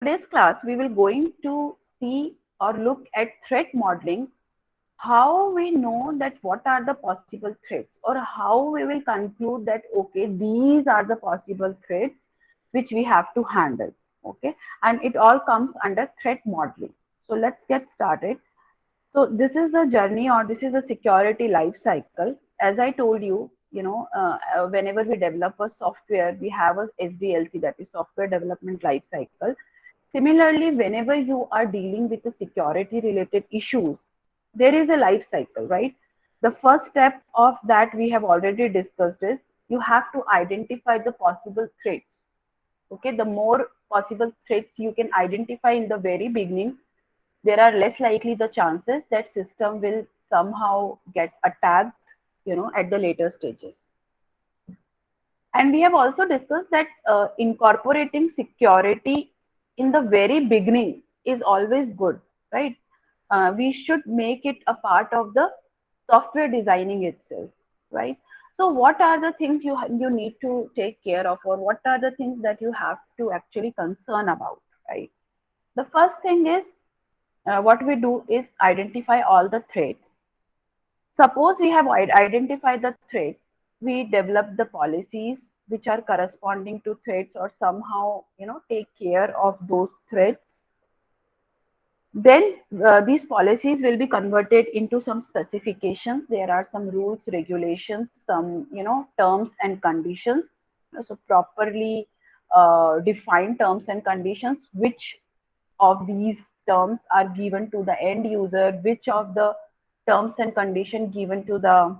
today's class, we will going to see or look at threat modeling, how we know that what are the possible threats, or how we will conclude that okay, these are the possible threats which we have to handle. Okay, and it all comes under threat modeling. So let's get started. So this is the journey, or this is a security life cycle. As I told you, whenever we develop a software, we have a SDLC, that is software development life cycle. Similarly, whenever you are dealing with the security related issues, there is a life cycle, right? The first step of that we have already discussed is you have to identify the possible threats. Okay, the more possible threats you can identify in the very beginning, there are less likely the chances that system will somehow get attacked, at the later stages. And we have also discussed that incorporating security in the very beginning is always good, right? We should make it a part of the software designing itself, right? So, what are the things you need to take care of, or what are the things that you have to actually concern about, right? The first thing is what we do is identify all the threats. Suppose we have identified the threat, we develop the policies which are corresponding to threats, or somehow take care of those threats. Then these policies will be converted into some specifications. There are some rules, regulations, some terms and conditions. So properly defined terms and conditions. Which of these terms are given to the end user? Which of the terms and condition given to the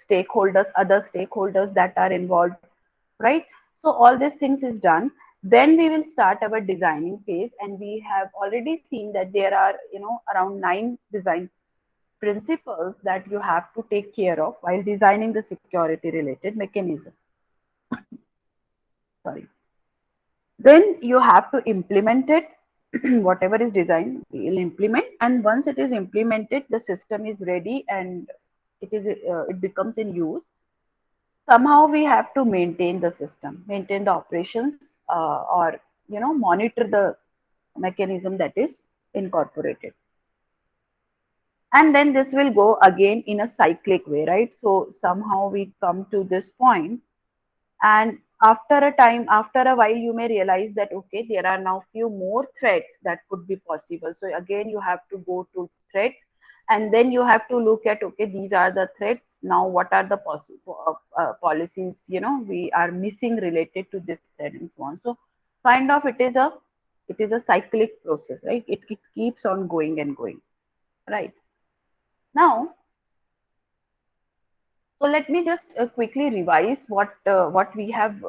stakeholders, other stakeholders that are involved, right? So all these things is done. Then we will start our designing phase, and we have already seen that there are around 9 design principles that you have to take care of while designing the security related mechanism. Sorry. Then you have to implement it. Whatever is designed, we'll implement, and once it is implemented, the system is ready and it becomes in use. Somehow we have to maintain the system, maintain the operations, or monitor the mechanism that is incorporated. And then this will go again in a cyclic way, right? So somehow we come to this point, and after a time, after a while, you may realize that okay, there are now few more threats that could be possible. So again, you have to go to threats, and then you have to look at okay, these are the threats. Now what are the possible policies we are missing related to this threat, and so on. So kind of it is a cyclic process, right? It keeps on going and going, right? Now, so let me just quickly revise what we have.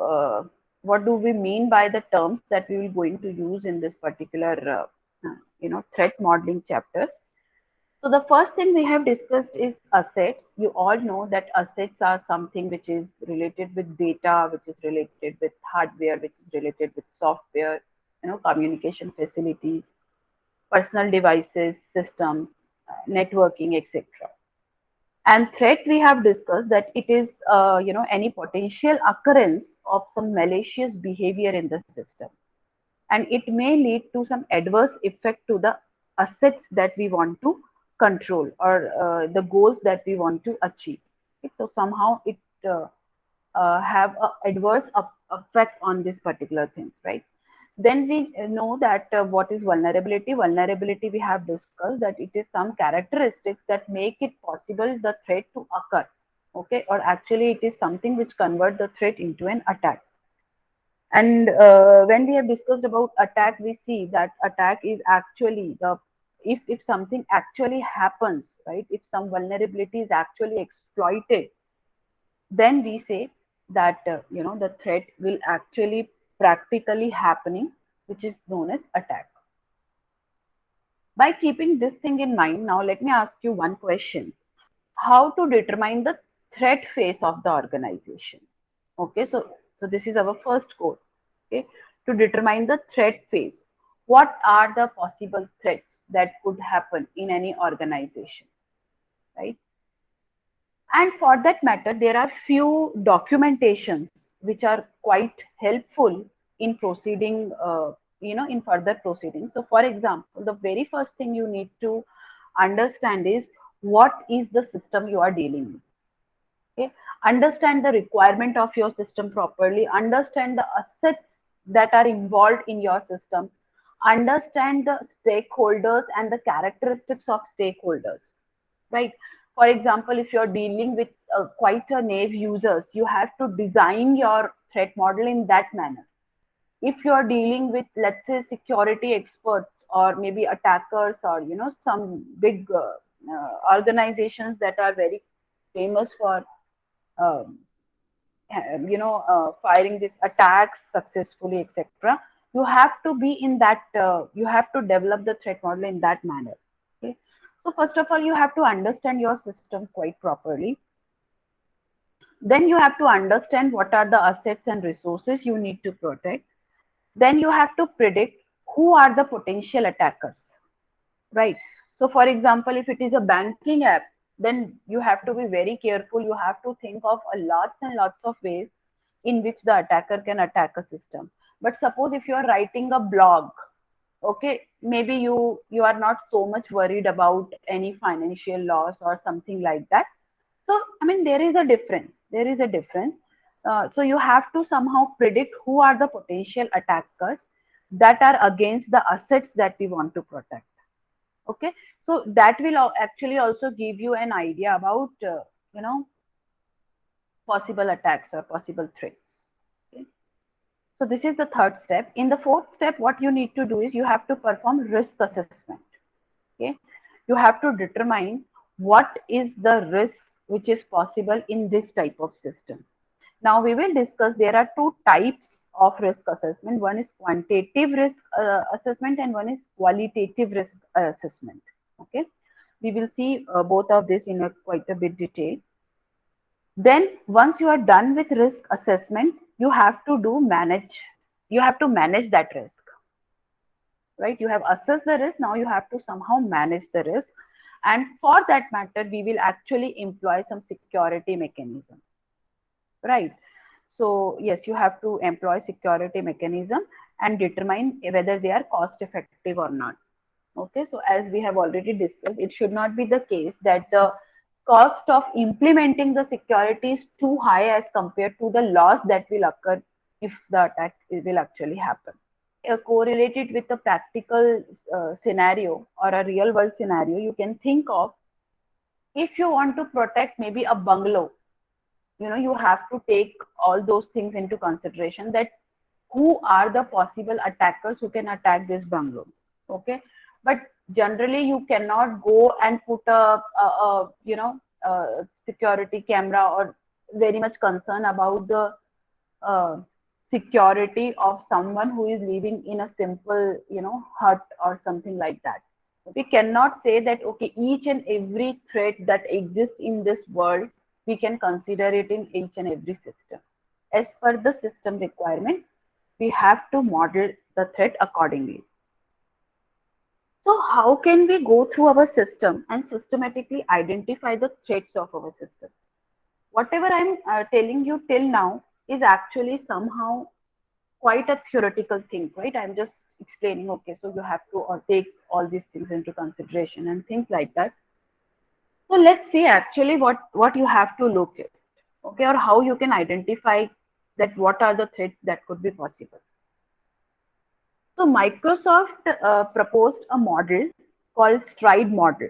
What do we mean by the terms that we will going to use in this particular threat modeling chapter? So the first thing we have discussed is assets. You all know that assets are something which is related with data, which is related with hardware, which is related with software, communication facilities, personal devices, systems, networking, etc. And threat, we have discussed that it is any potential occurrence of some malicious behavior in the system, and it may lead to some adverse effect to the assets that we want to control, or the goals that we want to achieve. Okay, so somehow it have a adverse effect on this particular things, right? Then we know that what is vulnerability. Vulnerability, we have discussed that it is some characteristics that make it possible the threat to occur. Okay, or actually it is something which convert the threat into an attack. And when we have discussed about attack, we see that attack is actually the, if something actually happens, right? If some vulnerability is actually exploited, then we say that the threat will actually practically happening, which is known as attack. By keeping this thing in mind, now let me ask you one question: how to determine the threat phase of the organization? Okay, so this is our first goal. Okay, to determine the threat phase, what are the possible threats that could happen in any organization, right? And for that matter, there are few documentations which are quite helpful in proceeding. in further proceedings. So for example, the very first thing you need to understand is what is the system you are dealing with. Okay, understand the requirement of your system properly, understand the assets that are involved in your system, understand the stakeholders and the characteristics of stakeholders, right? For example, if you're dealing with quite a naive users, you have to design your threat model in that manner. If you're dealing with, let's say, security experts or maybe attackers, or some big organizations that are very famous for um, firing these attacks successfully, etc., you have to be in that, you have to develop the threat model in that manner. Okay, so first of all, you have to understand your system quite properly. Then you have to understand what are the assets and resources you need to protect. Then you have to predict who are the potential attackers, right? So for example, if it is a banking app, then you have to be very careful. You have to think of a lots and lots of ways in which the attacker can attack a system. But suppose if you are writing a blog, okay, maybe you are not so much worried about any financial loss or something like that. So I mean, there is a difference, there is a difference. So you have to somehow predict who are the potential attackers that are against the assets that we want to protect. Okay, so that will actually also give you an idea about you know possible attacks or possible threats. Okay? So this is the third step. In the fourth step, what you need to do is you have to perform risk assessment. Okay, you have to determine what is the risk which is possible in this type of system. Now we will discuss, there are two types of risk assessment. One is quantitative risk assessment and one is qualitative risk assessment. Okay, we will see both of this in a quite a bit detail. Then once you are done with risk assessment, you have to manage that risk, right? You have assessed the risk, now you have to somehow manage the risk. And for that matter, we will actually employ some security mechanism, right? So yes, you have to employ security mechanism and determine whether they are cost effective or not. Okay, so as we have already discussed, it should not be the case that the cost of implementing the security is too high as compared to the loss that will occur if the attack will actually happen. Correlate it with a practical scenario or a real world scenario. You can think of, if you want to protect maybe a bungalow, you have to take all those things into consideration, that who are the possible attackers who can attack this bungalow. Okay, but generally you cannot go and put a security camera or very much concern about the uh, security of someone who is living in a simple hut or something like that. We cannot say that okay, each and every threat that exists in this world, we can consider it in each and every system. As per the system requirement, we have to model the threat accordingly. So how can we go through our system and systematically identify the threats of our system? Whatever I'm telling you till now is actually somehow quite a theoretical thing, right? I'm just explaining, okay, so you have to take all these things into consideration and things like that. So let's see actually what you have to look at, okay, or how you can identify that what are the threats that could be possible. So Microsoft proposed a model called stride model.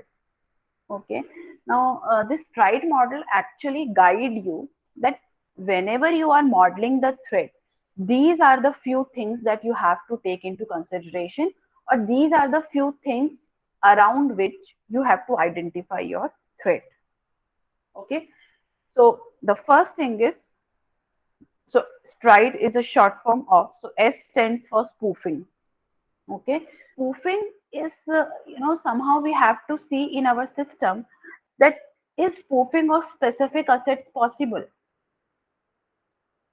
Okay. Now, this stride model actually guide you that whenever you are modeling the threat, these are the few things that you have to take into consideration, or these are the few things around which you have to identify your threat. Okay. So the first thing is, so stride is a short form of, so S stands for spoofing. Okay, spoofing is somehow we have to see in our system that is spoofing of specific assets possible.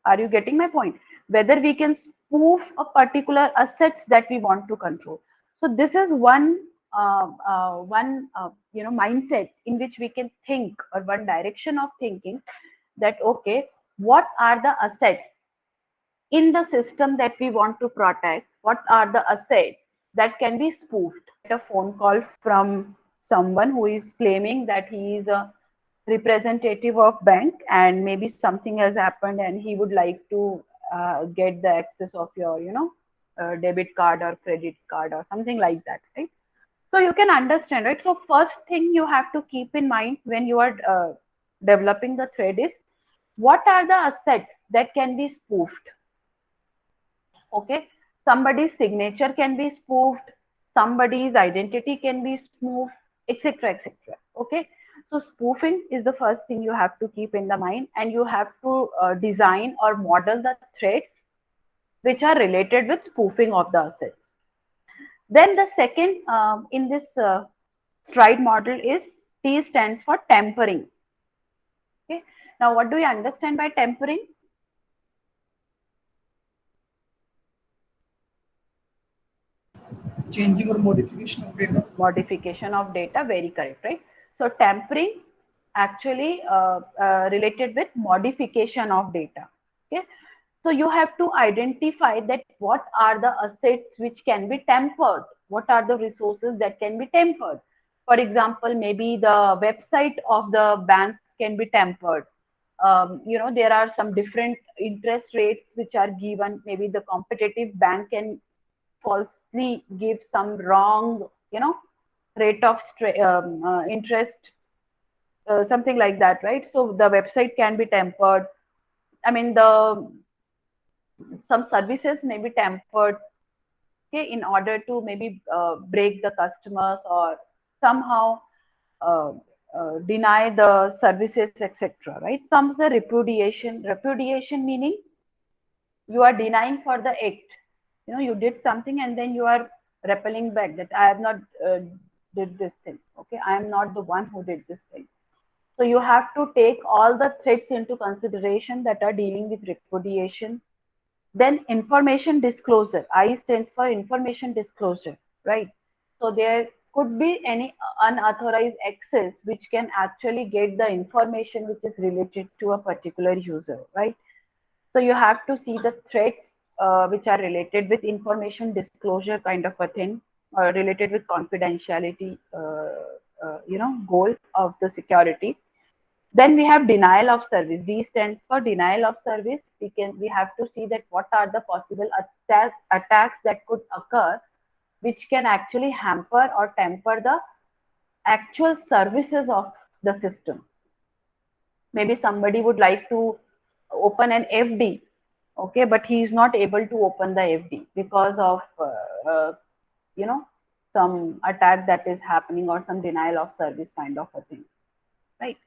Are you getting my point? Whether we can spoof a particular assets that we want to control. So this is one mindset in which we can think, or one direction of thinking, that okay, what are the assets in the system that we want to protect, what are the assets that can be spoofed. Get a phone call from someone who is claiming that he is a representative of bank and maybe something has happened and he would like to get the access of your, debit card or credit card or something like that, right? So you can understand, right? So first thing you have to keep in mind when you are developing the thread is what are the assets that can be spoofed. Okay, somebody's signature can be spoofed, somebody's identity can be spoofed, etc., etc. Okay, so spoofing is the first thing you have to keep in the mind, and you have to design or model the threats which are related with spoofing of the assets. Then the second in this stride model is T stands for tempering. Okay, now what do you understand by tempering? Changing or modification of data. Modification of data, very correct, right? So tampering actually related with modification of data. Okay, so you have to identify that what are the assets which can be tampered, what are the resources that can be tampered. For example, maybe the website of the bank can be tampered. There are some different interest rates which are given. Maybe the competitive bank can falsely give some wrong, rate of interest, something like that, right? So the website can be tampered. I mean, the some services may be tampered, okay, in order to maybe break the customers or somehow uh, deny the services, etc. Right? Some the repudiation. Repudiation meaning you are denying for the act. You did something and then you are repelling back that I have not did this thing. Okay, I am not the one who did this thing. So you have to take all the threats into consideration that are dealing with repudiation. Then information disclosure. I stands for information disclosure, right? So there could be any unauthorized access which can actually get the information which is related to a particular user, right? So you have to see the threats which are related with information disclosure kind of a thing, related with confidentiality, goal of the security. Then we have denial of service. D stands for denial of service. We have to see that what are the possible attacks that could occur, which can actually hamper or temper the actual services of the system. Maybe somebody would like to open an FD, okay, but he is not able to open the FD because of you know some attack that is happening or some denial of service kind of a thing, right?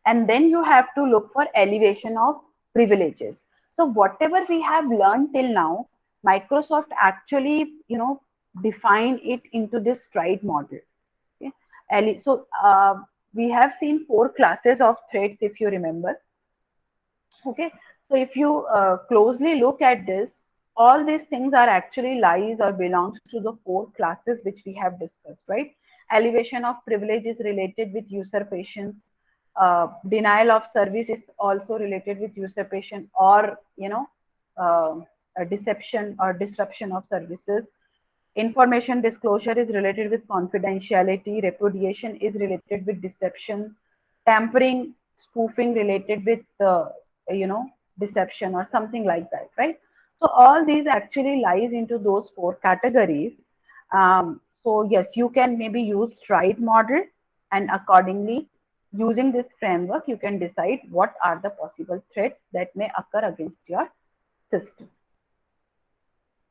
And then you have to look for elevation of privileges. So whatever we have learned till now, Microsoft actually define it into this stride model. Okay? So we have seen four classes of threats, if you remember. Okay, so if you closely look at this, all these things are actually lies or belongs to the four classes which we have discussed, right? Elevation of privilege is related with usurpation. Denial of service is also related with usurpation or uh, a deception or disruption of services. Information disclosure is related with confidentiality. Repudiation is related with deception. Tampering, spoofing related with you know deception or something like that, right? So all these actually lies into those four categories. So yes, you can maybe use stride model, and accordingly, using this framework, you can decide what are the possible threats that may occur against your system.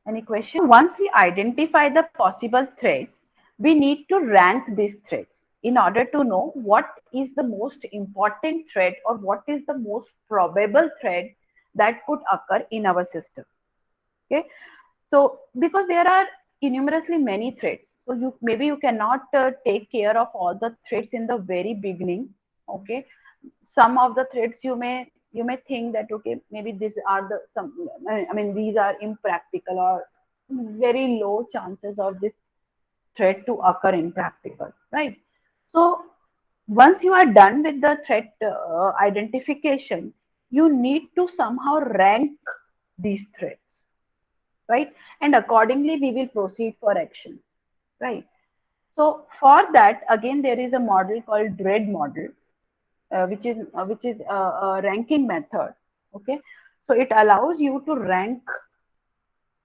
Any question? Once we identify the possible threats, we need to rank these threats in order to know what is the most important threat or what is the most probable threat that could occur in our system. Okay, so because there are innumerously many threats, so you cannot take care of all the threats in the very beginning. Okay, some of the threats you may think that okay, maybe these are the some, I mean these are impractical or very low chances of this threat to occur in practical, right? So once you are done with the threat identification, you need to somehow rank these threats, right? And accordingly, we will proceed for action, right? So for that, again, there is a model called dread model, which is a ranking method. Okay, so it allows you to rank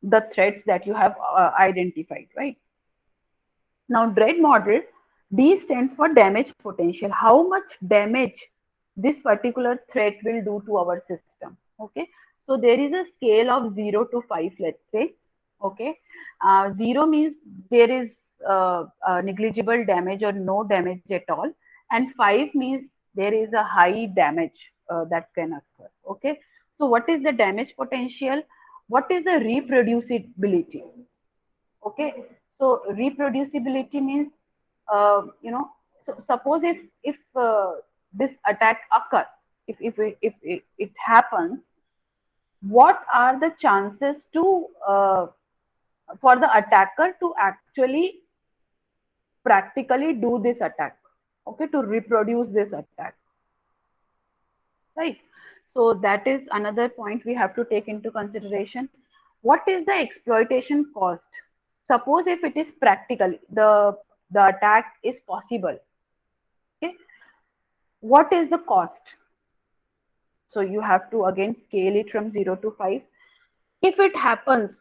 the threats that you have identified, right? Now, dread model, D stands for damage potential. How much damage this particular threat will do to our system? Okay, so there is a scale of 0 to 5, let's say. Okay, 0 means there is negligible damage or no damage at all, and 5 means there is a high damage that can occur. Okay, so what is the damage potential? What is the reproducibility? Okay, so reproducibility means, so suppose if this attack occur, if it happens, what are the chances to for the attacker to actually practically do this attack, okay, to reproduce this attack, right? So that is another point we have to take into consideration. What is the exploitation cost? Suppose if it is practical, the attack is possible, okay, what is the cost? So you have to again scale it from 0 to 5. If it happens,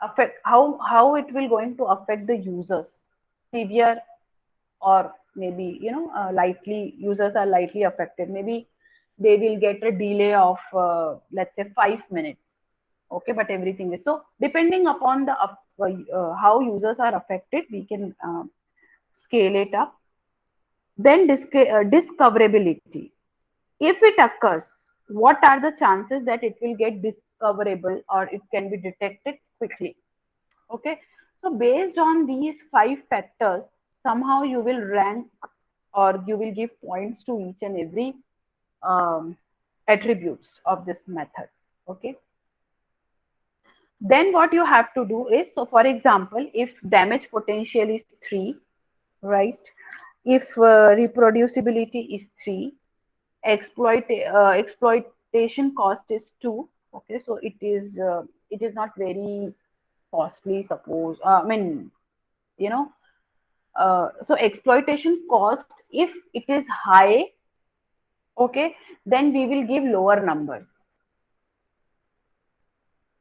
affect how it will going to affect the users, severe, or maybe lightly, users are lightly affected, maybe they will get a delay of let's say 5 minutes. Okay, but everything is so depending upon the how users are affected, we can scale it up. Then discoverability, if it occurs, what are the chances that it will get discoverable or it can be detected quickly? Okay, so based on these 5 factors, somehow you will rank or you will give points to each and every um, attributes of this method. Okay, then what you have to do is, so for example, if damage potential is 3, right? If reproducibility is 3, exploitation cost is 2. Okay, so it is not very costly, suppose, I mean, you know so exploitation cost, if it is high, okay, then we will give lower numbers,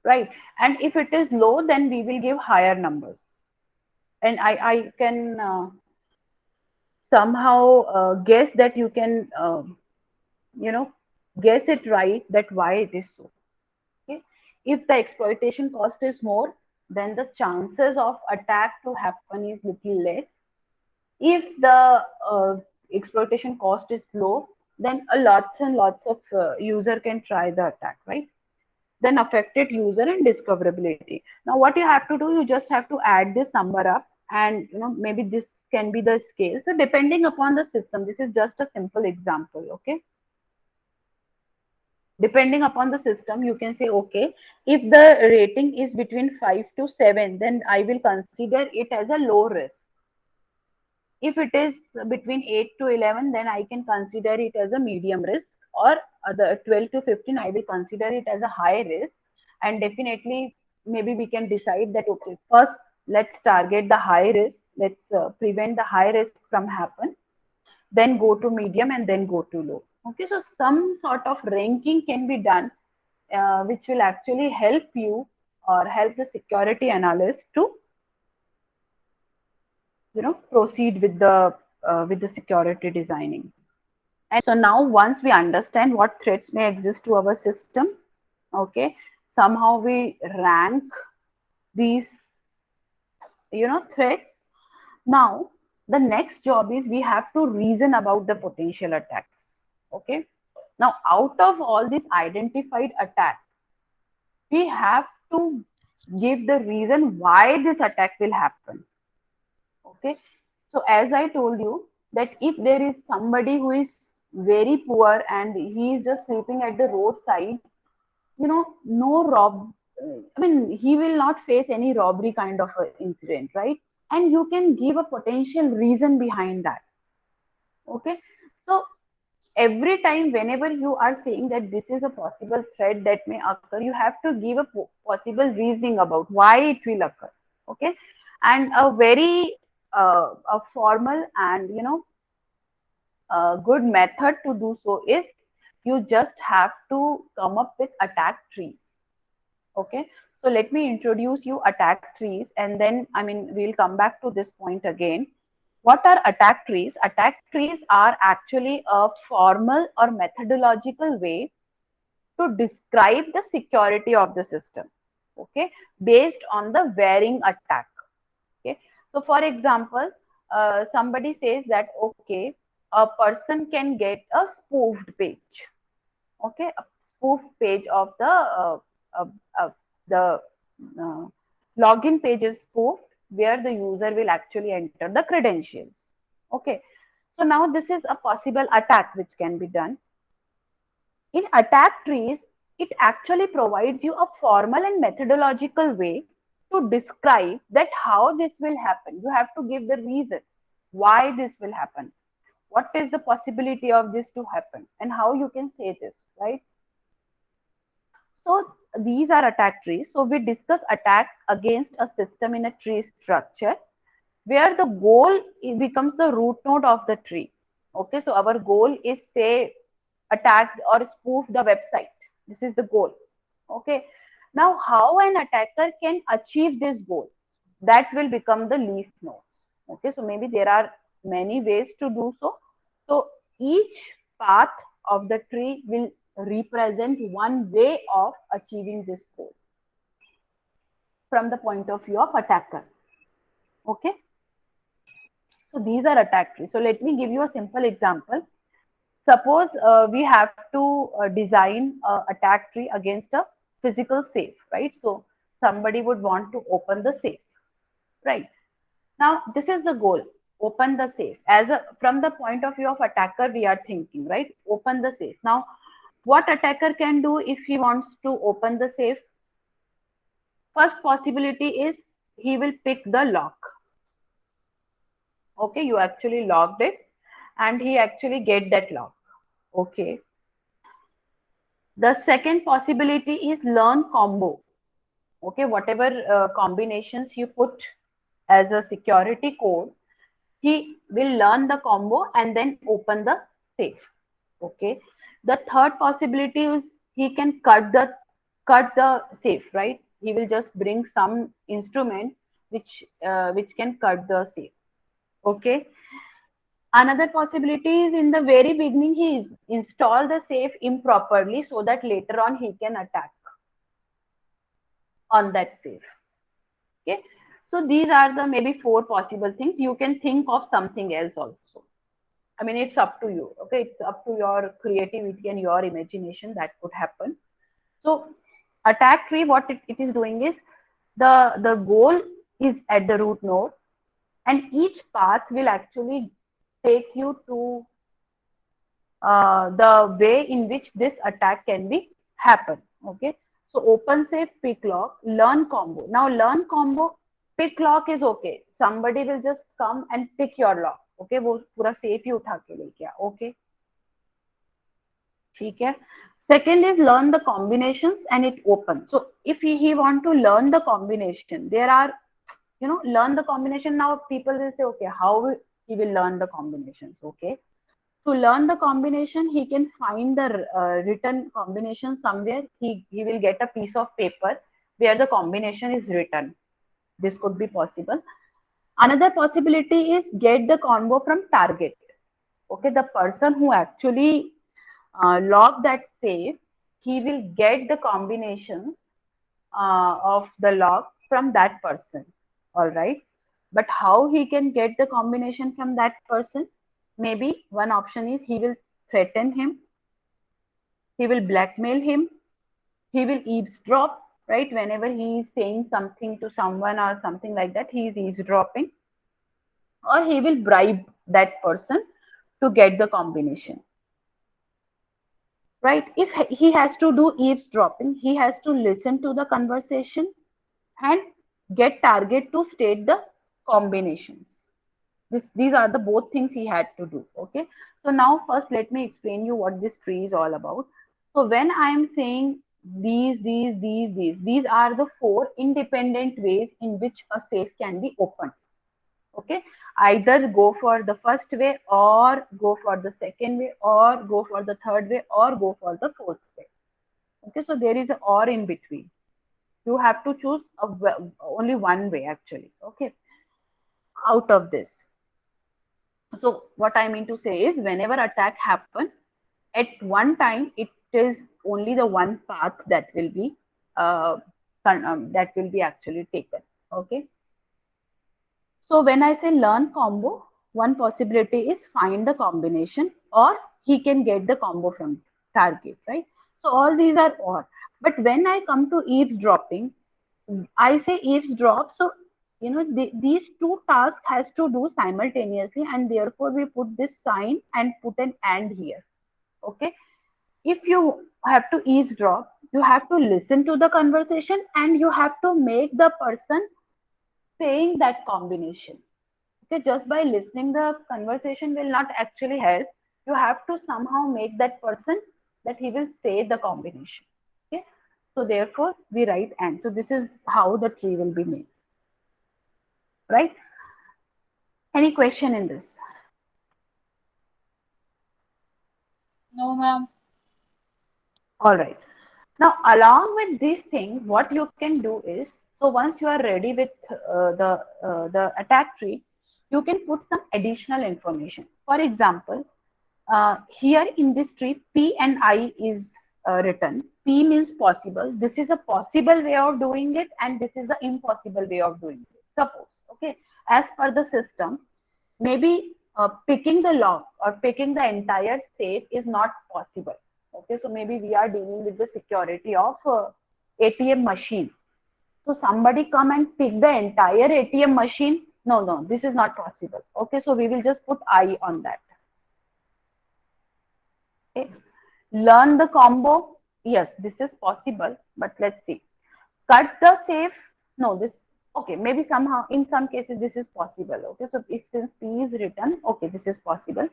right? And if it is low, then we will give higher numbers. And I can somehow guess that you can you know guess it right, that why it is so. Okay, if the exploitation cost is more, then the chances of attack to happen is little less. If the exploitation cost is low, then a lots and lots of user can try the attack, right? Then affected user and discoverability. Now what you have to do, you just have to add this number up, and maybe this can be the scale. So depending upon the system, this is just a simple example. Okay, depending upon the system, you can say, okay, if the rating is between 5 to 7, then I will consider it as a low risk. If it is between 8 to 11, then I can consider it as a medium risk, or the 12 to 15, I will consider it as a high risk. And definitely, maybe we can decide that, okay, first, let's target the high risk. Let's prevent the high risk from happen. Then go to medium and then go to low. Okay, so some sort of ranking can be done, which will actually help you or help the security analyst to proceed with the security designing. And so now once we understand what threats may exist to our system, okay, somehow we rank these threats. Now the next job is we have to reason about the potential attacks. Okay, now out of all these identified attacks, we have to give the reason why this attack will happen. Okay, so as I told you, that if there is somebody who is very poor and he is just sleeping at the roadside, no I mean, he will not face any robbery kind of a incident, right? And you can give a potential reason behind that. Okay, so every time whenever you are saying that this is a possible threat that may occur, you have to give a possible reasoning about why it will occur. Okay. And a very a formal and a good method to do so is you just have to come up with attack trees. Okay. So let me introduce you attack trees, and then I mean we'll come back to this point again. What are attack trees? Attack trees are actually a formal or methodological way to describe the security of the system. Okay, based on the varying attack. Okay, so for example, somebody says that okay, a person can get a spoofed page. Okay, a spoof page of uh, uh, the uh, login page is spoofed, where the user will actually enter the credentials. Okay, so now this is a possible attack which can be done. In attack trees, it actually provides you a formal and methodological way to describe that how this will happen. You have to give the reason why this will happen, what is the possibility of this to happen, and how you can say this, right? So these are attack trees. So we discuss attack against a system in a tree structure where the goal becomes the root node of the tree. Okay, so our goal is say attack or spoof the website. This is the goal. Okay, now how an attacker can achieve this goal? That will become the leaf nodes. Okay, so maybe there are many ways to do so. So each path of the tree will represent one way of achieving this goal from the point of view of attacker. Okay, so these are attack trees. So let me give you a simple example. Suppose we have to design a attack tree against a physical safe, right? So somebody would want to open the safe, right? Now this is the goal: open the safe. As a from the point of view of attacker, we are thinking, right? Open the safe. Now, what attacker can do if he wants to open the safe? First possibility is he will pick the lock. Okay, you actually locked it, and he actually get that lock. Okay. The second possibility is learn combo. Okay, whatever combinations you put as a security code, he will learn the combo and then open the safe. Okay. The third possibility is he can cut the safe, right? He will just bring some instrument which can cut the safe. Okay. Another possibility is in the very beginning he install the safe improperly so that later on he can attack on that safe. Okay. So these are the maybe four possible things. You can think of something else also. I mean, it's up to you. Okay. It's up to your creativity and your imagination that could happen. So attack tree, what it is doing is the goal is at the root node, and each path will actually take you to the way in which this attack can be happen. Okay, so open safe, pick lock, learn combo. Now learn combo, pick lock is okay. Somebody will just come and pick your lock. Okay, वो पूरा safe ही उठा के ले गया. Okay, ठीक है. Second is learn the combinations and it open. So if he want to learn the combination, there are learn the combination. Now people will say okay, how he will learn the combinations? Okay, to learn the combination, he can find the written combination somewhere. He will get a piece of paper where the combination is written. This could be possible. Another possibility is get the combo from target. Okay, the person who actually lock that safe, he will get the combinations of the lock from that person. All right, but how he can get the combination from that person? Maybe one option is he will threaten him, he will blackmail him, he will eavesdrop, right? Whenever he is saying something to someone or something like that, he is eavesdropping, or he will bribe that person to get the combination, right? If he has to do eavesdropping, he has to listen to the conversation and get target to state the combinations. These are the both things he had to do. Okay, so now first let me explain you what this tree is all about. So when I am saying these are the four independent ways in which a safe can be opened. Okay, either go for the first way, or go for the second way, or go for the third way, or go for the fourth way. Okay, so there is a or in between. You have to choose only one way actually. Okay, out of this. So what I mean to say is, whenever attack happen at one time, it is only the one path that will be uh, actually taken. Okay. So when I say learn combo, one possibility is find the combination, or he can get the combo from target, right? So all these are or. But when I come to eavesdropping, I say eavesdrop. So these two tasks has to do simultaneously, and therefore we put this sign and put an and here. Okay. If you have to eavesdrop, you have to listen to the conversation and you have to make the person saying that combination. Okay, just by listening the conversation will not actually help. You have to somehow make that person that he will say the combination. Okay, so therefore we write and. So this is how the tree will be made, right? Any question in this? No, ma'am. All right. Now, along with these things, what you can do is, so once you are ready with the attack tree, you can put some additional information. For example, here in this tree, P and I is written. P means possible. This is a possible way of doing it, and this is the impossible way of doing it. Suppose, okay, as per the system, maybe picking the lock or picking the entire safe is not possible. Okay, so maybe we are dealing with the security of ATM machine. So somebody come and pick the entire ATM machine. No, no, this is not possible. Okay, so we will just put I on that. Okay. Learn the combo. Yes, this is possible, but let's see. Cut the safe. No, this okay. Maybe somehow in some cases this is possible. Okay, so if since P is written, okay, this is possible.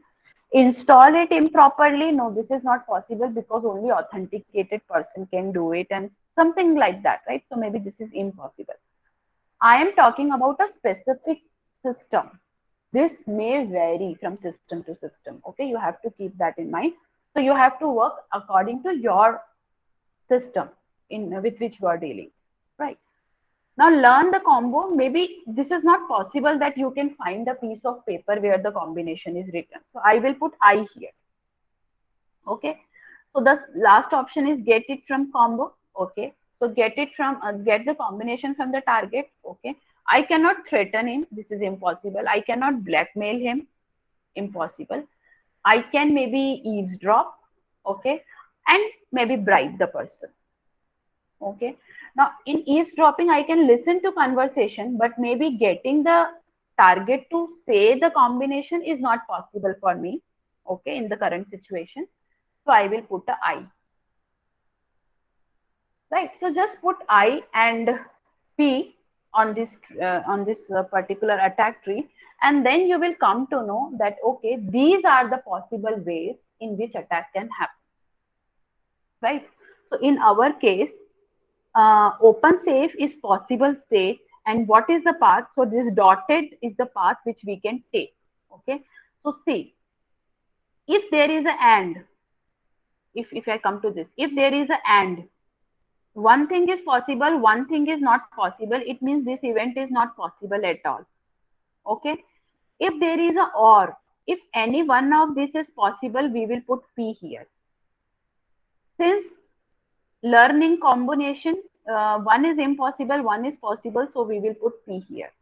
Install it improperly. No, this is not possible because only authenticated person can do it, and something like that, right? So maybe this is impossible. I am talking about a specific system. This may vary from system to system. Okay, you have to keep that in mind. So you have to work according to your system in with which you are dealing, right? Now learn the combo. Maybe this is not possible that you can find a piece of paper where the combination is written. So I will put I here. Okay. So the last option is get it from combo. Okay. So get the combination from the target. Okay. I cannot threaten him. This is impossible. I cannot blackmail him. Impossible. I can maybe eavesdrop. Okay. And maybe bribe the person. Okay. Now in eavesdropping, I can listen to conversation, but maybe getting the target to say the combination is not possible for me. Okay. In the current situation. So I will put a I. Right. So just put I and P on this particular attack tree, and then you will come to know that okay, these are the possible ways in which attack can happen. Right. So in our case, open safe is possible state, and what is the path? So this dotted is the path which we can take. Okay. So see, if there is a and, if I come to this, if there is a and, one thing is possible, one thing is not possible, it means this event is not possible at all. Okay. If there is a or, if any one of this is possible, we will put P here. Since learning combination, one is impossible, one is possible, so we will put P here.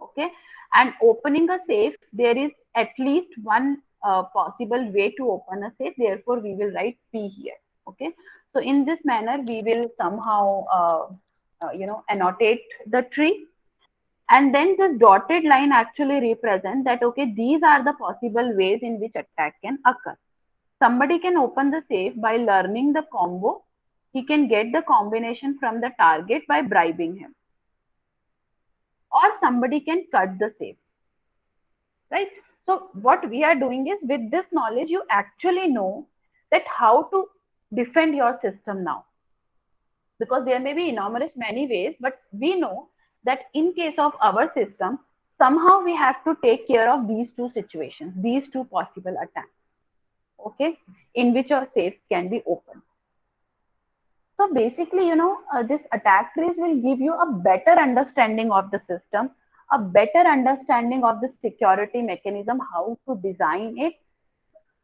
Okay. And opening a safe, there is at least one possible way to open a safe, therefore we will write P here. Okay. So in this manner we will somehow annotate the tree, and then this dotted line actually represent that okay, these are the possible ways in which attack can occur. Somebody can open the safe by learning the combo. He can get the combination from the target by bribing him, or somebody can cut the safe, right? So what we are doing is, with this knowledge, you actually know that how to defend your system now, because there may be enormous many ways, but we know that in case of our system, somehow we have to take care of these two situations, these two possible attacks, okay, in which our safe can be opened. So basically, this attack trace will give you a better understanding of the system, a better understanding of the security mechanism, how to design it,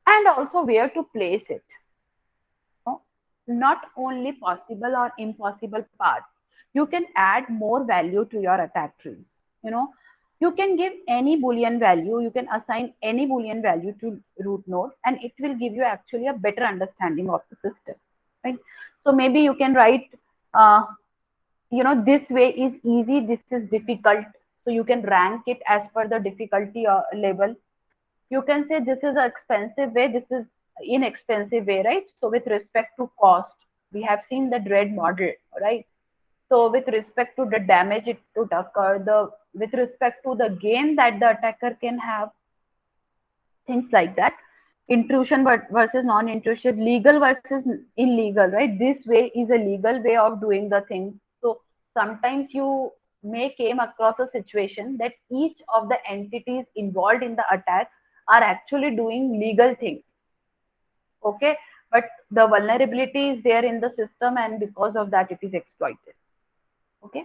and also where to place it. know, Not only possible or impossible paths. You can add more value to your attack trees. You know, you can give any boolean value, you can assign any boolean value to root nodes, and it will give you actually a better understanding of the system. Right? So maybe you can write, uh, this way is easy, this is difficult. So you can rank it as per the difficulty level. You can say this is an expensive way, this is inexpensive way, right? So with respect to cost, we have seen the dread model, right? So with respect to the damage it would occur, the with respect to the gain that the attacker can have, things like that. Intrusion versus non-intrusive, legal versus illegal, right? This way is a legal way of doing the things. So sometimes you may came across a situation that each of the entities involved in the attack are actually doing legal things, okay, but the vulnerability is there in the system, and because of that it is exploited, okay.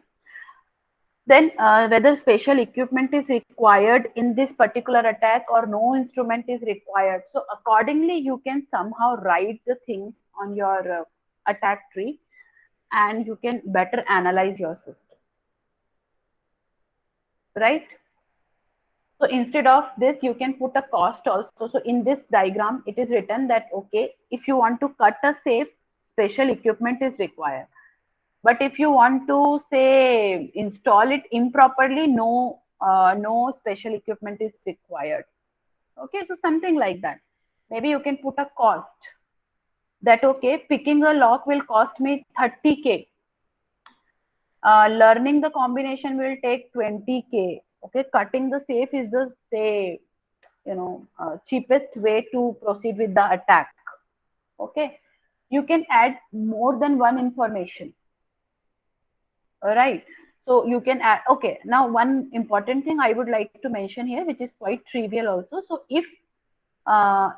Then whether special equipment is required in this particular attack or no instrument is required. So accordingly, you can somehow write the things on your attack tree, and you can better analyze your system, right? So instead of this, you can put a cost also. So in this diagram, it is written that, okay, if you want to cut a safe, special equipment is required. But if you want to say install it improperly, no special equipment is required. Okay, so something like that. Maybe you can put a cost that, okay, picking a lock will cost me 30K. Learning the combination will take 20K. Okay, cutting the safe is the, say, cheapest way to proceed with the attack. Okay, you can add more than one information. All right. So you can add, okay. Now, one important thing I would like to mention here, which is quite trivial also. So if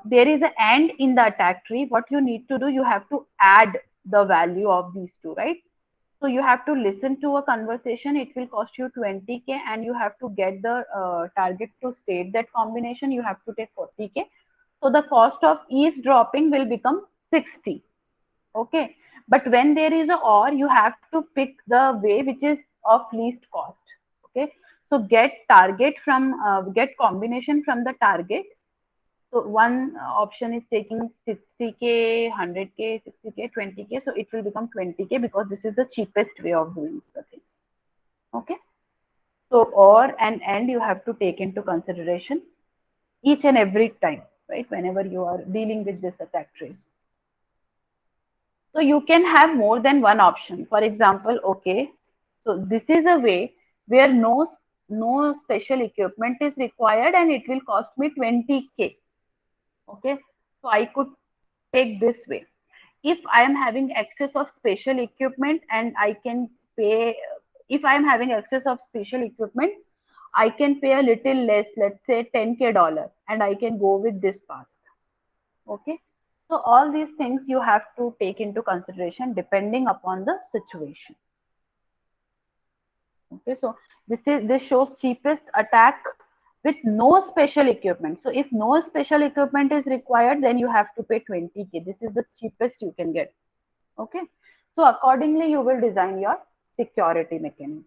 there is an and in the attack tree, what you need to do, you have to add the value of these two, right? So you have to listen to a conversation. It will cost you 20K, and you have to get the target to state that combination. You have to take 40K. So the cost of eavesdropping will become 60. Okay, but when there is a or, you have to pick the way which is of least cost. Okay, so get combination from the target. So one option is taking 60K, 100K, 60K, 20K. So it will become 20K because this is the cheapest way of doing the things. Okay, so or and you have to take into consideration each and every time, right? Whenever you are dealing with this attack trace. So you can have more than one option. For example, okay, so this is a way where no special equipment is required, and it will cost me 20K. Okay, so I could take this way. If I am having access of special equipment and I can pay, if I am having access of special equipment, I can pay a little less, let's say $10K, and I can go with this path. Okay, so all these things you have to take into consideration depending upon the situation. Okay, so this shows cheapest attack with no special equipment. So if no special equipment is required, then you have to pay 20K. This is the cheapest you can get. Okay, so accordingly you will design your security mechanism.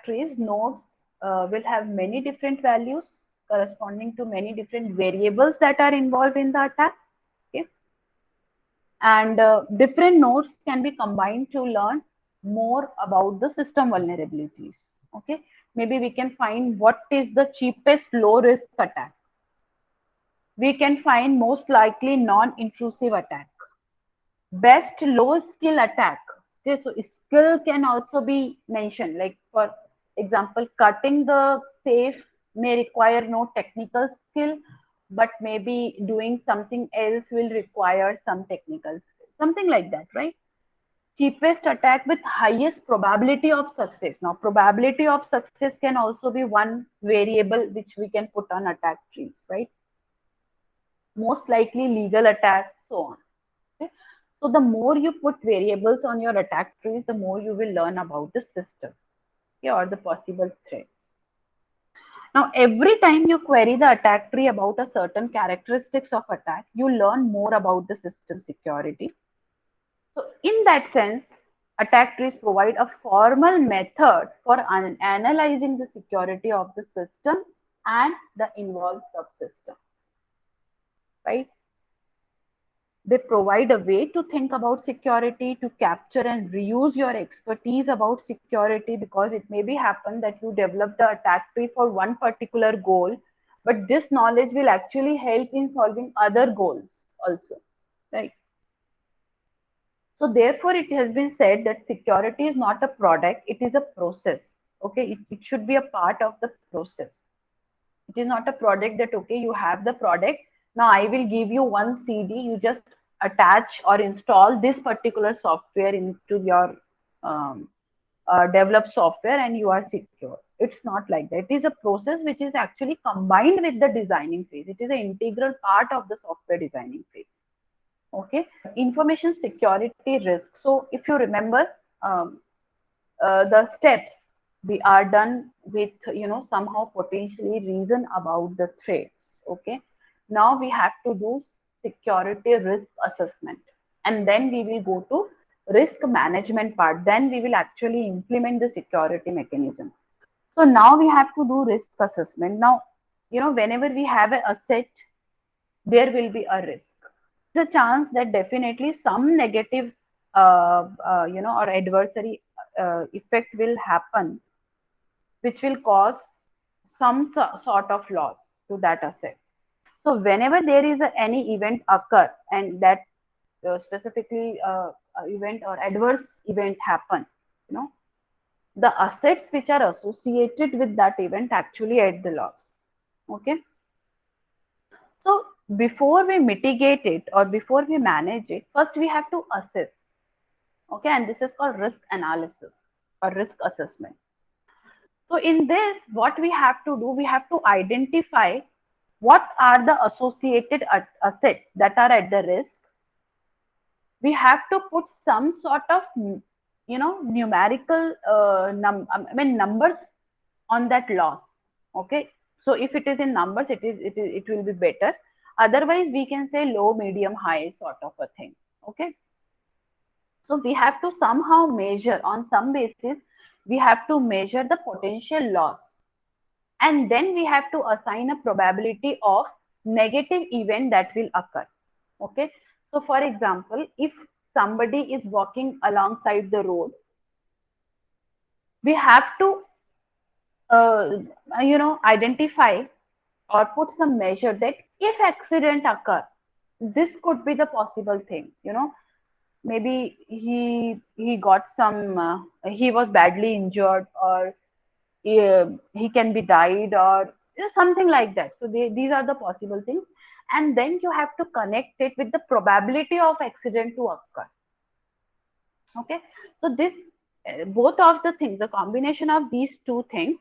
Trees nodes will have many different values corresponding to many different variables that are involved in the attack. Okay, and different nodes can be combined to learn more about the system vulnerabilities. Okay, maybe we can find what is the cheapest low risk attack. We can find most likely non-intrusive attack, best low skill attack. Okay, so skill can also be mentioned, like for example, cutting the safe may require no technical skill, but maybe doing something else will require some technical skill, something like that, right? Cheapest attack with highest probability of success. Now, probability of success can also be one variable which we can put on attack trees, right? Most likely legal attack, so on. Okay? So the more you put variables on your attack trees, the more you will learn about the system, okay, or the possible threats. Now, every time you query the attack tree about a certain characteristics of attack, you learn more about the system security. So, in that sense, attack trees provide a formal method for analyzing the security of the system and the involved subsystems, right? They provide a way to think about security, to capture and reuse your expertise about security, because it may be happen that you develop the attack tree for one particular goal, but this knowledge will actually help in solving other goals also, right? So therefore, it has been said that security is not a product, it is a process. Okay, it should be a part of the process. It is not a product that, okay, you have the product. Now I will give you one CD, you just attach or install this particular software into your um, developed software and you are secure. It's not like that. It is a process which is actually combined with the designing phase. It is an integral part of the software designing phase. Okay, information security risk. So if you remember, um, the steps we are done with, somehow potentially reason about the threats. Okay, now we have to do security risk assessment, and then we will go to risk management part, then we will actually implement the security mechanism. So now we have to do risk assessment. Now, whenever we have an asset, there will be a risk. There is a chance that definitely some negative, or adversary effect will happen, which will cause some sort of loss to that asset. So whenever there is any event occur, and that specifically event or adverse event happen, you know, the assets which are associated with that event actually at the loss. Okay. So before we mitigate it or before we manage it, first we have to assess. Okay, and this is called risk analysis or risk assessment. So in this, what we have to do, we have to identify what are the associated assets that are at the risk. We have to put some sort of, numerical, numbers on that loss. Okay, so if it is in numbers, it will be better. Otherwise, we can say low, medium, high sort of a thing. Okay, so we have to somehow measure on some basis. We have to measure the potential loss, and then we have to assign a probability of negative event that will occur. Okay, so for example, if somebody is walking alongside the road, we have to uh, identify or put some measure that if accident occur, this could be the possible thing. Maybe he got some, he was badly injured, or he can be died, or something like that. So these are the possible things, and then you have to connect it with the probability of accident to occur. Okay, so this, both of the things, the combination of these two things,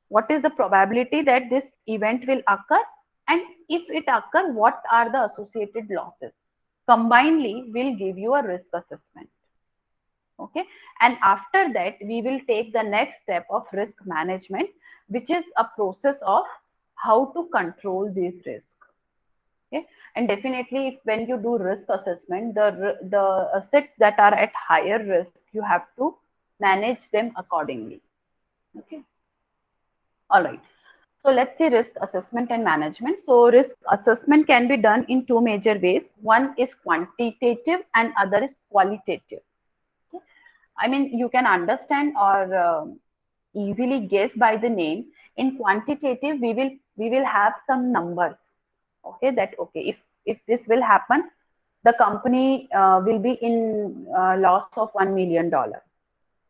what is the probability that this event will occur, and if it occur, what are the associated losses, combinedly will give you a risk assessment. Okay, and after that we will take the next step of risk management, which is a process of how to control these risks. Okay, and definitely if when you do risk assessment, the assets that are at higher risk, you have to manage them accordingly. Okay, all right. So let's see risk assessment and management. So risk assessment can be done in two major ways. One is quantitative and other is qualitative. Okay? I mean, you can understand or easily guess by the name. In quantitative, we will have some numbers. Okay, that okay, if this will happen, the company will be in loss of $1 million,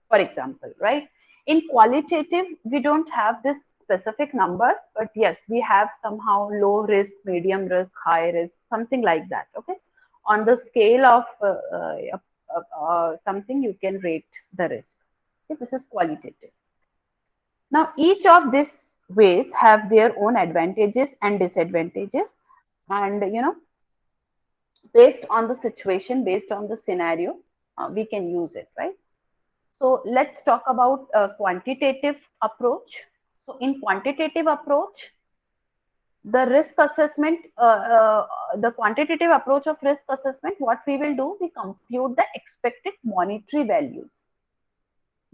for example, right? In qualitative, we don't have this specific numbers, but yes, we have somehow low risk, medium risk, high risk, something like that. Okay, on the scale of something you can rate the risk. Okay, this is qualitative. Now, each of these ways have their own advantages and disadvantages, and based on the situation, based on the scenario, we can use it, right? So let's talk about a quantitative approach. So in quantitative approach, the risk assessment, the quantitative approach of risk assessment, what we will do, we compute the expected monetary values.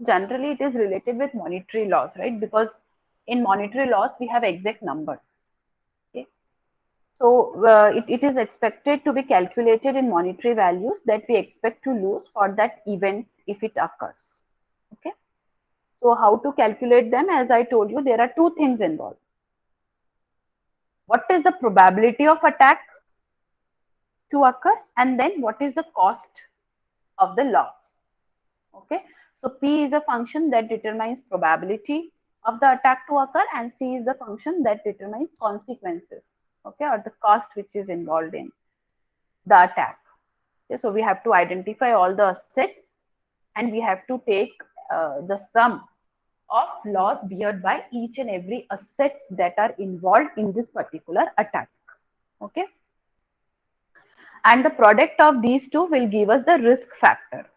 Generally, it is related with monetary loss, right? Because in monetary loss, we have exact numbers. Okay. So it is expected to be calculated in monetary values that we expect to lose for that event if it occurs. Okay. So how to calculate them? As I told you, there are two things involved. What is the probability of attack to occur, and then what is the cost of the loss? Okay. So P is a function that determines probability of the attack to occur, and C is the function that determines consequences. Okay, or the cost which is involved in the attack. Okay, so we have to identify all the assets, and we have to take the sum of loss beared by each and every assets that are involved in this particular attack. Okay, and the product of these two will give us the risk factor.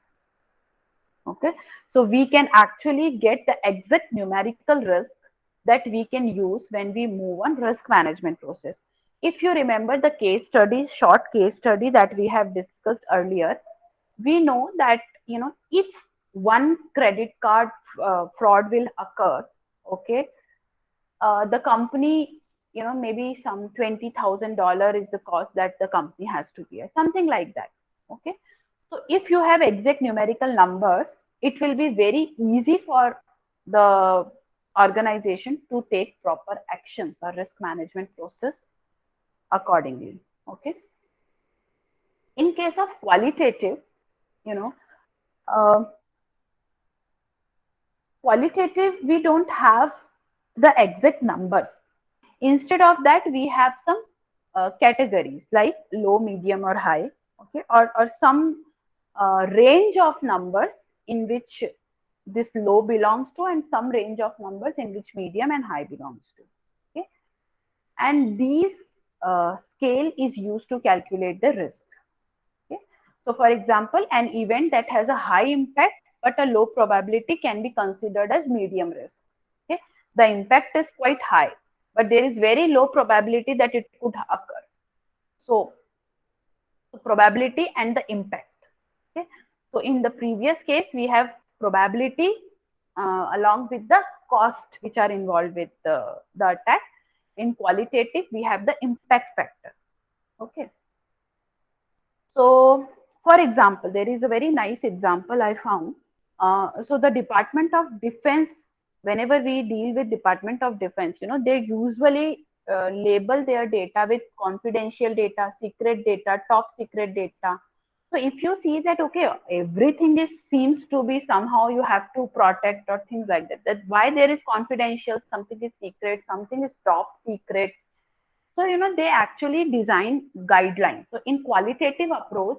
Okay, so we can actually get the exact numerical risk that we can use when we move on risk management process. If you remember the case study, short case study that we have discussed earlier, we know that if one credit card fraud will occur, okay, the company, maybe some $20,000 is the cost that the company has to bear, something like that. Okay, so if you have exact numerical numbers, it will be very easy for the organization to take proper actions or risk management process accordingly. Okay, in case of qualitative, you know uh, qualitative, we don't have the exact numbers. Instead of that, we have some categories like low, medium, or high, okay, or some range of numbers in which this low belongs to, and some range of numbers in which medium and high belongs to. Okay, and these scale is used to calculate the risk. Okay, so for example, an event that has a high impact but a low probability can be considered as medium risk. Okay, the impact is quite high, but there is very low probability that it could occur. So the probability and the impact. Okay, so in the previous case, we have probability along with the cost which are involved with the attack. In qualitative, we have the impact factor. Okay, so for example, there is a very nice example I found. So the Department of Defense, whenever we deal with Department of Defense, they usually label their data with confidential data, secret data, top secret data. So if you see that, okay, everything is seems to be somehow you have to protect or things like that. That why there is confidential, something is secret, something is top secret. So, they actually design guidelines. So in qualitative approach,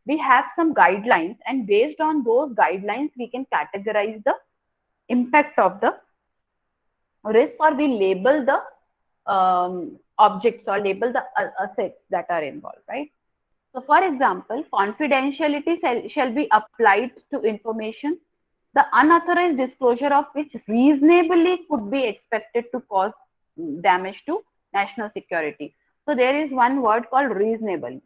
we have some guidelines, and based on those guidelines, we can categorize the impact of the risk, or we label the objects or label the assets that are involved, right? So for example, confidentiality shall be applied to information, the unauthorized disclosure of which reasonably could be expected to cause damage to national security. So there is one word called reasonable.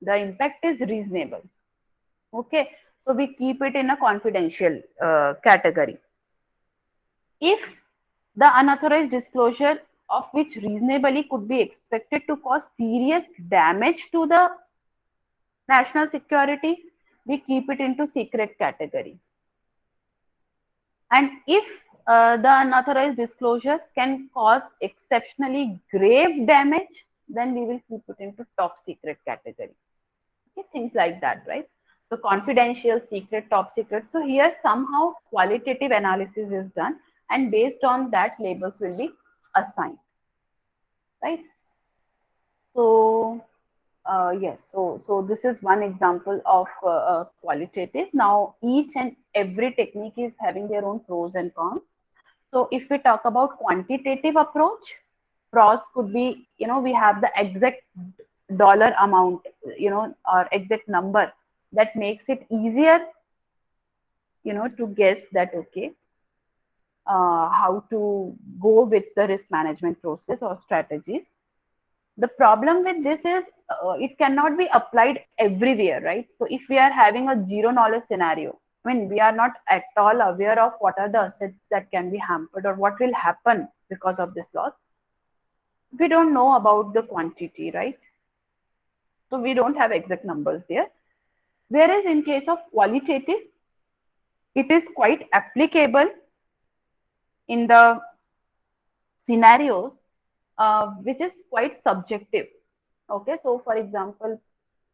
The impact is reasonable. Okay. So we keep it in a confidential category. If the unauthorized disclosure of which reasonably could be expected to cause serious damage to the national security, we keep it into secret category. And if the unauthorized disclosure can cause exceptionally grave damage, then we will keep it into top secret category. Okay, things like that, right? So confidential, secret, top secret. So here somehow qualitative analysis is done. and based on that labels will be assigned, right? So yes, so this is one example of qualitative. Now each and every technique is having their own pros and cons. So if we talk about quantitative approach, pros could be, we have the exact dollar amount, or exact number that makes it easier, to guess that, okay, how to go with the risk management process or strategies. The problem with this is it cannot be applied everywhere, right? So if we are having a zero knowledge scenario, I mean, we are not at all aware of what are the assets that can be hampered or what will happen because of this loss. We don't know about the quantity, right? So we don't have exact numbers there. Whereas in case of qualitative, it is quite applicable in the scenarios which is quite subjective. Okay, so for example,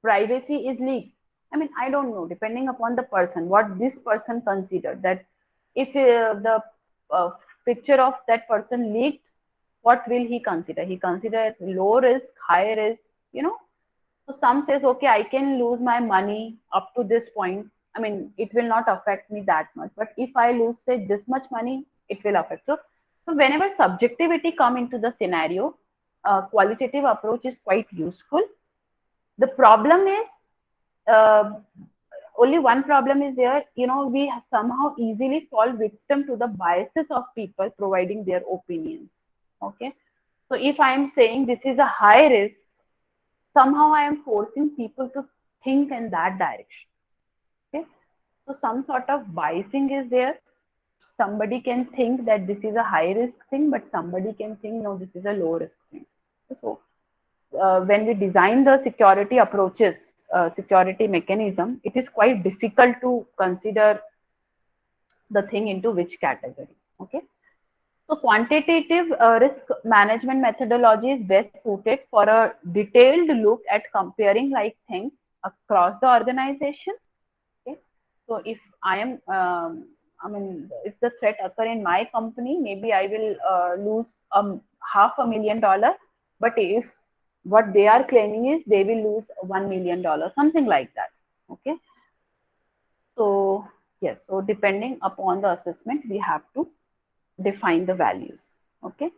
privacy is leaked. I mean, I don't know, depending upon the person, what this person considered that if the uh, picture of that person leaked, what will he consider? He consider low risk, high risk, you know. So some says, okay, I can lose my money up to this point. I mean, it will not affect me that much. But if I lose, say, this much money, it will affect. So whenever subjectivity come into the scenario, qualitative approach is quite useful. The problem is, uh, only one problem is there. We somehow easily fall victim to the biases of people providing their opinions. Okay. So if I am saying this is a high risk, somehow I am forcing people to think in that direction. Okay. So some sort of biasing is there. Somebody can think that this is a high risk thing, but somebody can think, no, this is a low risk thing. So when we design the security approaches, security mechanism, it is quite difficult to consider the thing into which category. Okay. So quantitative risk management methodology is best suited for a detailed look at comparing like things across the organization. Okay. So if I am, I mean, if the threat occur in my company, maybe I will lose $500,000. But if what they are claiming is they will lose $1 million, something like that. Okay. So yes, so depending upon the assessment, we have to define the values. Okay.